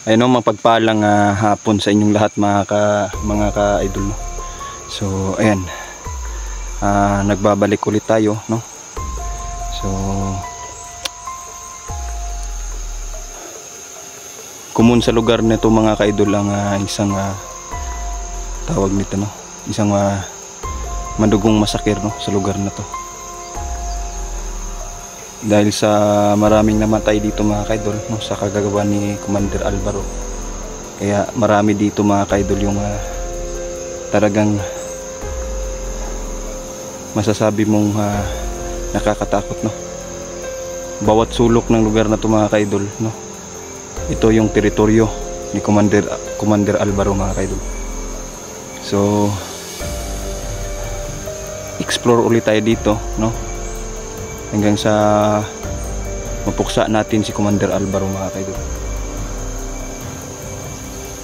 Ayun o, mapagpalang hapon sa inyong lahat mga ka-idol, no? So ayan, nagbabalik ulit tayo, no? So kumun sa lugar nito mga ka-idol ang isang tawag nito, no? Isang madugong masakir, no? Sa lugar na to, dahil sa maraming namatay dito mga kaidol, no, sa kagagawa ni Commander Alvaro. Kaya marami dito mga kaidol yung talagang masasabi mong nakakatakot, no? Bawat sulok ng lugar na to mga kaidol, no, ito yung teritoryo ni Commander Alvaro mga kaidol. So explore ulit tayo dito, no, hanggang sa mapuksa natin si Commander Alvaro mga kaidol.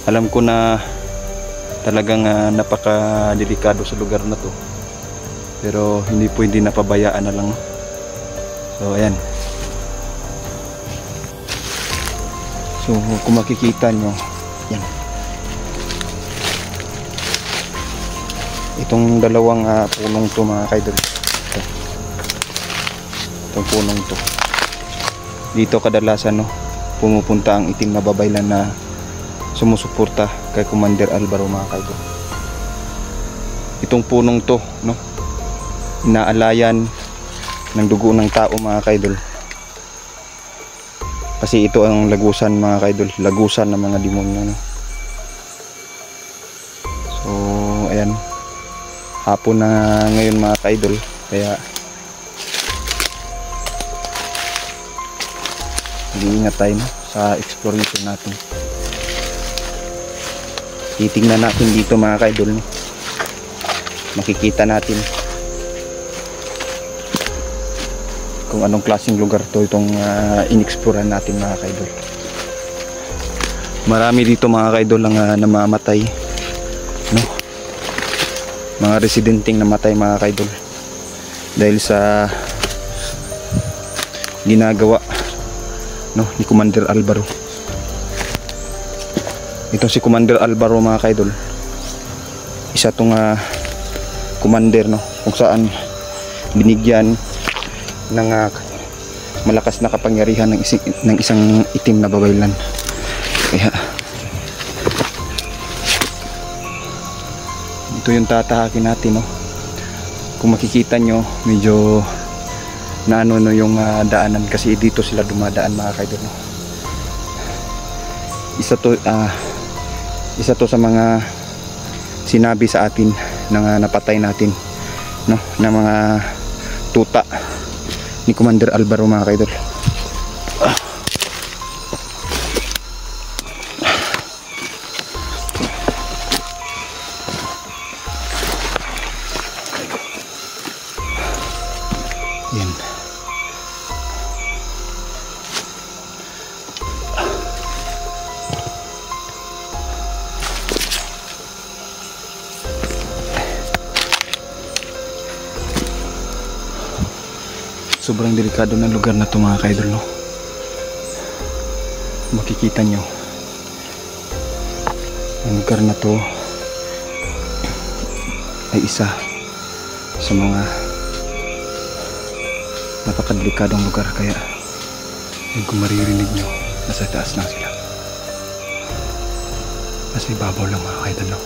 Alam ko na talagang napaka-delikado sa lugar na to, pero hindi pwede napabayaan na lang, no? So ayan. So kung makikita nyo, yan, itong dalawang punong to mga kaidol, itong punong to, dito kadalasan, no, pumupunta ang itim na babaylan na sumusuporta kay Commander Alvaro mga kaidol. Itong punong to, no, inaalayan ng dugo ng tao mga kaidol, kasi ito ang lagusan mga kaidol, lagusan ng mga demonyo, no? So ayan, hapon na ngayon mga kaidol, kaya mag-iingat tayo, no, sa exploration natin. Titingnan natin dito mga kaidol, no? Makikita natin kung anong klaseng lugar to itong inexploran natin mga kaidol. Marami dito mga kaidol ang namamatay, no? Mga residenteng namatay mga kaidol dahil sa ginagawa, no, ni Commander Alvaro. Ito si Commander Alvaro mga kaidol, isa tong commander, no, kung saan binigyan ng malakas na kapangyarihan ng isang itim na babaylan. Kaya ito yung tatahakin natin, no. Kung makikita nyo, medyo naano, no, yung daanan, kasi dito sila dumadaan mga kaidol, no. Isa to sa mga sinabi sa atin ng napatay natin, no, na mga tuta ni Commander Alvaro mga kaidol. Yan. Sobrang delikado ng lugar na to mga kaidol, no. Makikita nyo, ang lugar na to ay isa sa mga napakadelikadong lugar. Kaya kung maririnig nyo, nasa taas lang sila, nasa ibabaw lang mga kaidol, no.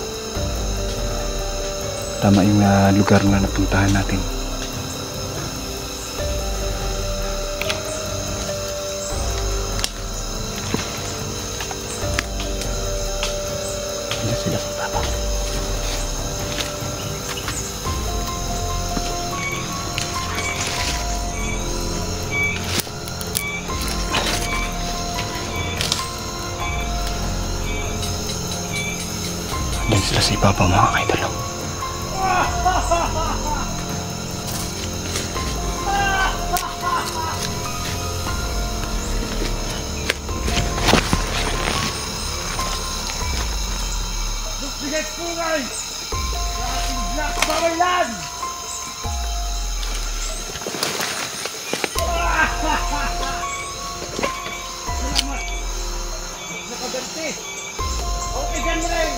Tama yung lugar na napuntahan natin. sila sa ibabaw. Diyan sila sa ibabaw mga kaidol. Bigat pungay sa ating Black Babaylan! Salamat! Nakaberte! Okay, gan mo rin!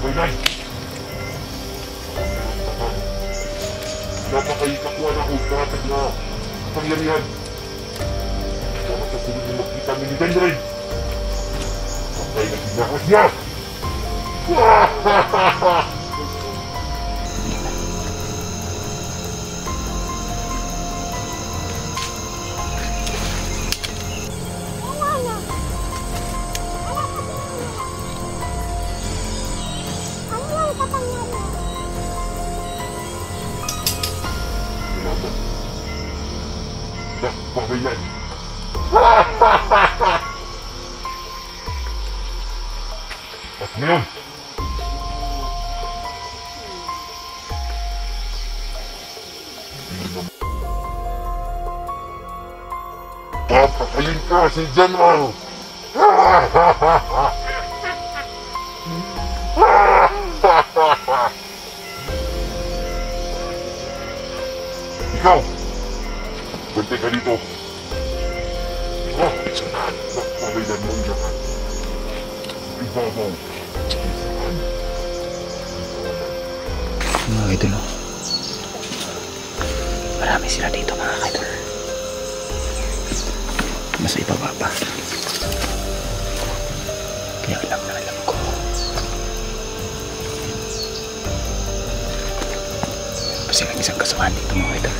Babaylan! Napakaikakuha na akong karatag na kapangyarihan. Dapat sa sunod na magkita ni Dendren. Patay na sinakas niya! Black Babaylan! At ngayon, papatayin ka si General! Ikaw! Bante ka dito! Babaylan mo iyakan! Ibabaw! Mga kaidol, marami sila dito mga kaidol. Nasa ibaba pa. Kaya alam na alam ko. Pa silang isang kasamahan dito mga kaidol.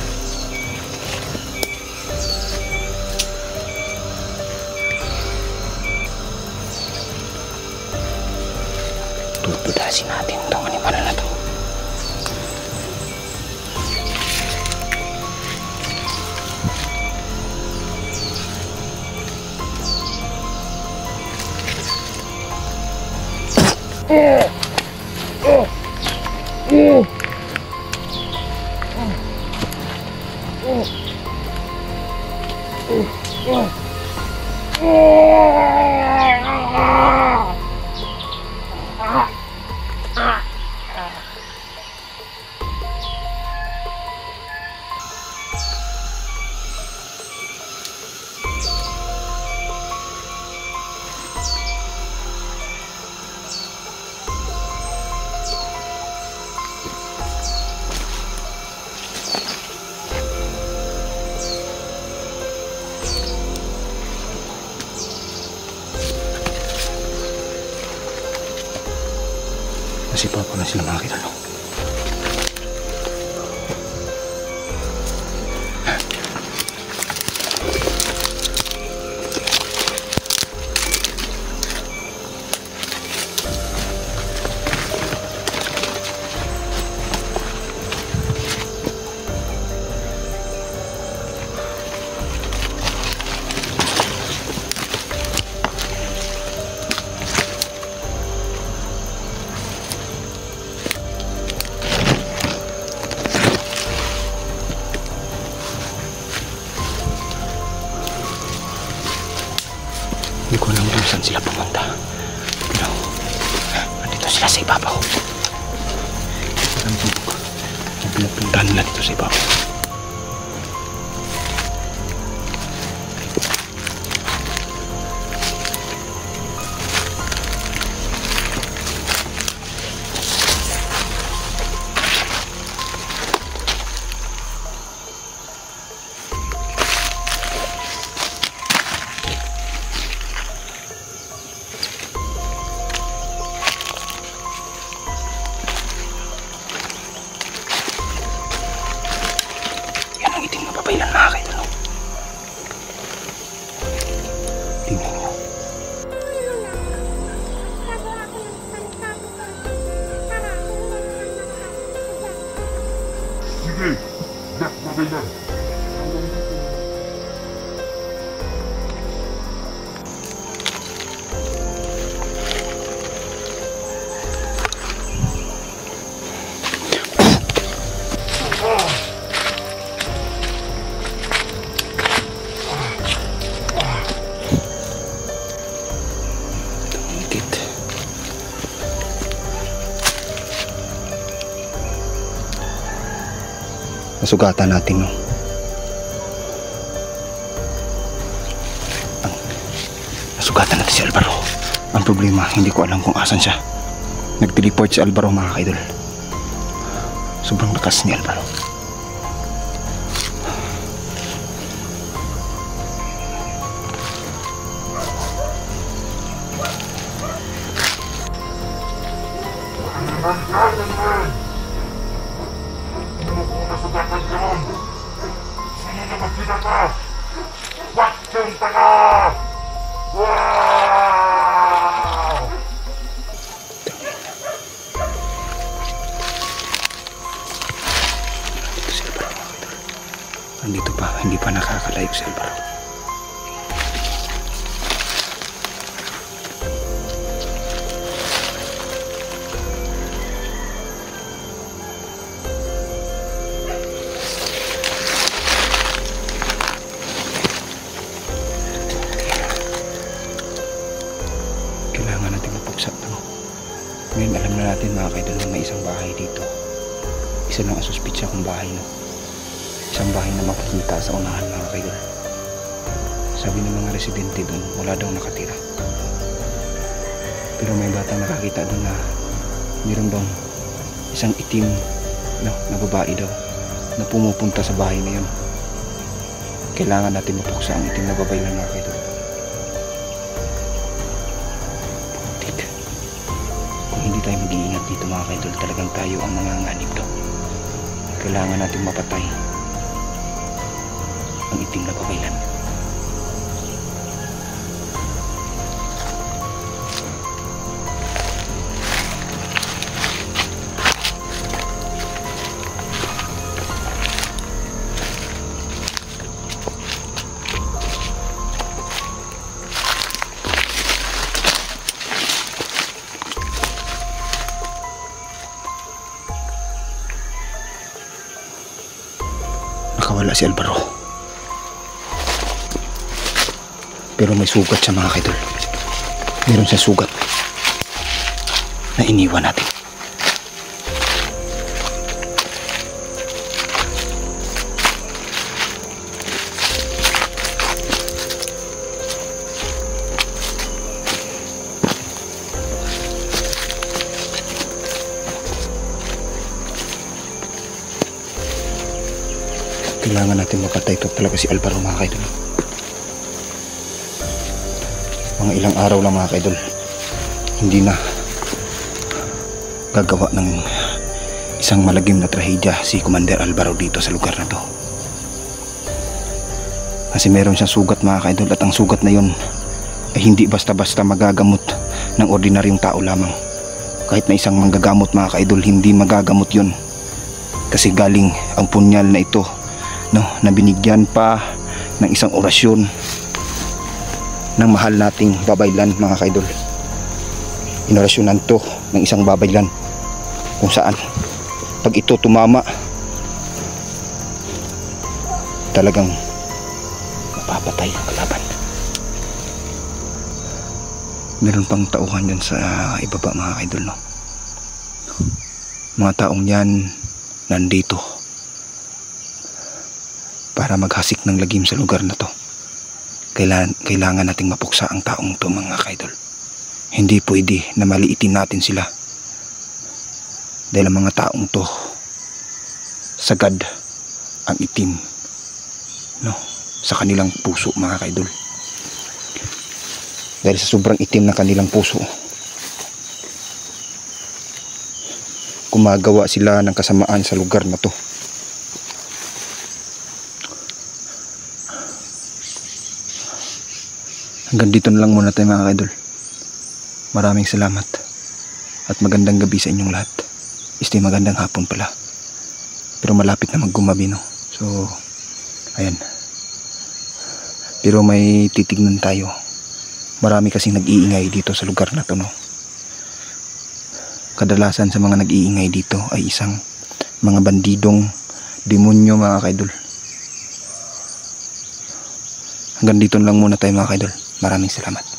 Tutudasin natin itong animal na to. Nasipa ko na sila mga kaidol. Hindi ko alam kung saan sila pumunta. Pero, nandito sila sa ibabaw. Alam ko kung pinupuntahan nila dito sa ibabaw. babaylan mga kaidol. Tingnan nyo. Sige, Black Babaylan. Nasugatan natin, no? Nasugatan natin si Alvaro. Ang problema, hindi ko alam kung asan siya. Nag-teleport si Alvaro mga kaidol. Sobrang lakas ni Alvaro. Andito pa, hindi pa nakakalayo si Alvaro. Kailangan natin mapagsak, no? Ngayon alam na natin mga kaidol na may isang bahay dito. Isa lang ang suspitsya kung bahay, no? Isang bahay na makikita sa unahan mga kaidol. Sabi ng mga residente doon, wala daw nakatira. Pero may batang nakakita doon na mayroon bang isang itim, no, na babae daw na pumupunta sa bahay na yun. Kailangan natin mapuksa ang itim na babaylan mga kaidol. Putik. Kung hindi tayo mag-iingat dito mga kaidol, talagang tayo ang manganganib daw. Kailangan natin mapatay ang itim na babaylan. Nakawala si Alvaro. Pero may sugat siya mga kaidol. Meron siya sugat na iniwan natin. Kailangan natin mapatay ito talaga si Alvaro mga kaidol. Mga ilang araw lang mga kaidol, hindi na gagawa ng isang malagim na trahedya si Commander Alvaro dito sa lugar na to. Kasi meron siyang sugat mga kaidol, at ang sugat na yun ay hindi basta-basta magagamot ng ordinaryong tao lamang. Kahit na isang manggagamot mga kaidol, hindi magagamot yun. Kasi galing ang punyal na ito, no, na binigyan pa ng isang orasyon ng mahal nating babaylan mga kaidol. Inorasyonan to ng isang babaylan kung saan pag ito tumama, talagang mapapatay ang kalaban. Meron pang tauhan dyan sa ibaba mga kaidol, no? Mga taong yan nandito para maghasik ng lagim sa lugar na to. Kailangan nating mapuksa ang taong to mga kaidol. Hindi pwede na maliitin natin sila, dahil ang mga taong to sagad ang itim, no, sa kanilang puso mga kaidol. Dahil sa sobrang itim ng kanilang puso, gumagawa sila ng kasamaan sa lugar na to. Hanggang dito na lang muna tayo mga kaidol. Maraming salamat at magandang gabi sa inyong lahat. Magandang hapon pala. Pero malapit na maggumabi, no? So, ayan. Pero may titignan tayo. Marami kasing nag-iingay dito sa lugar na to, no? Kadalasan sa mga nag-iingay dito ay isang mga bandidong demonyo mga kaidol. Hanggang dito lang muna tayo mga kaidol. Maraming salamat.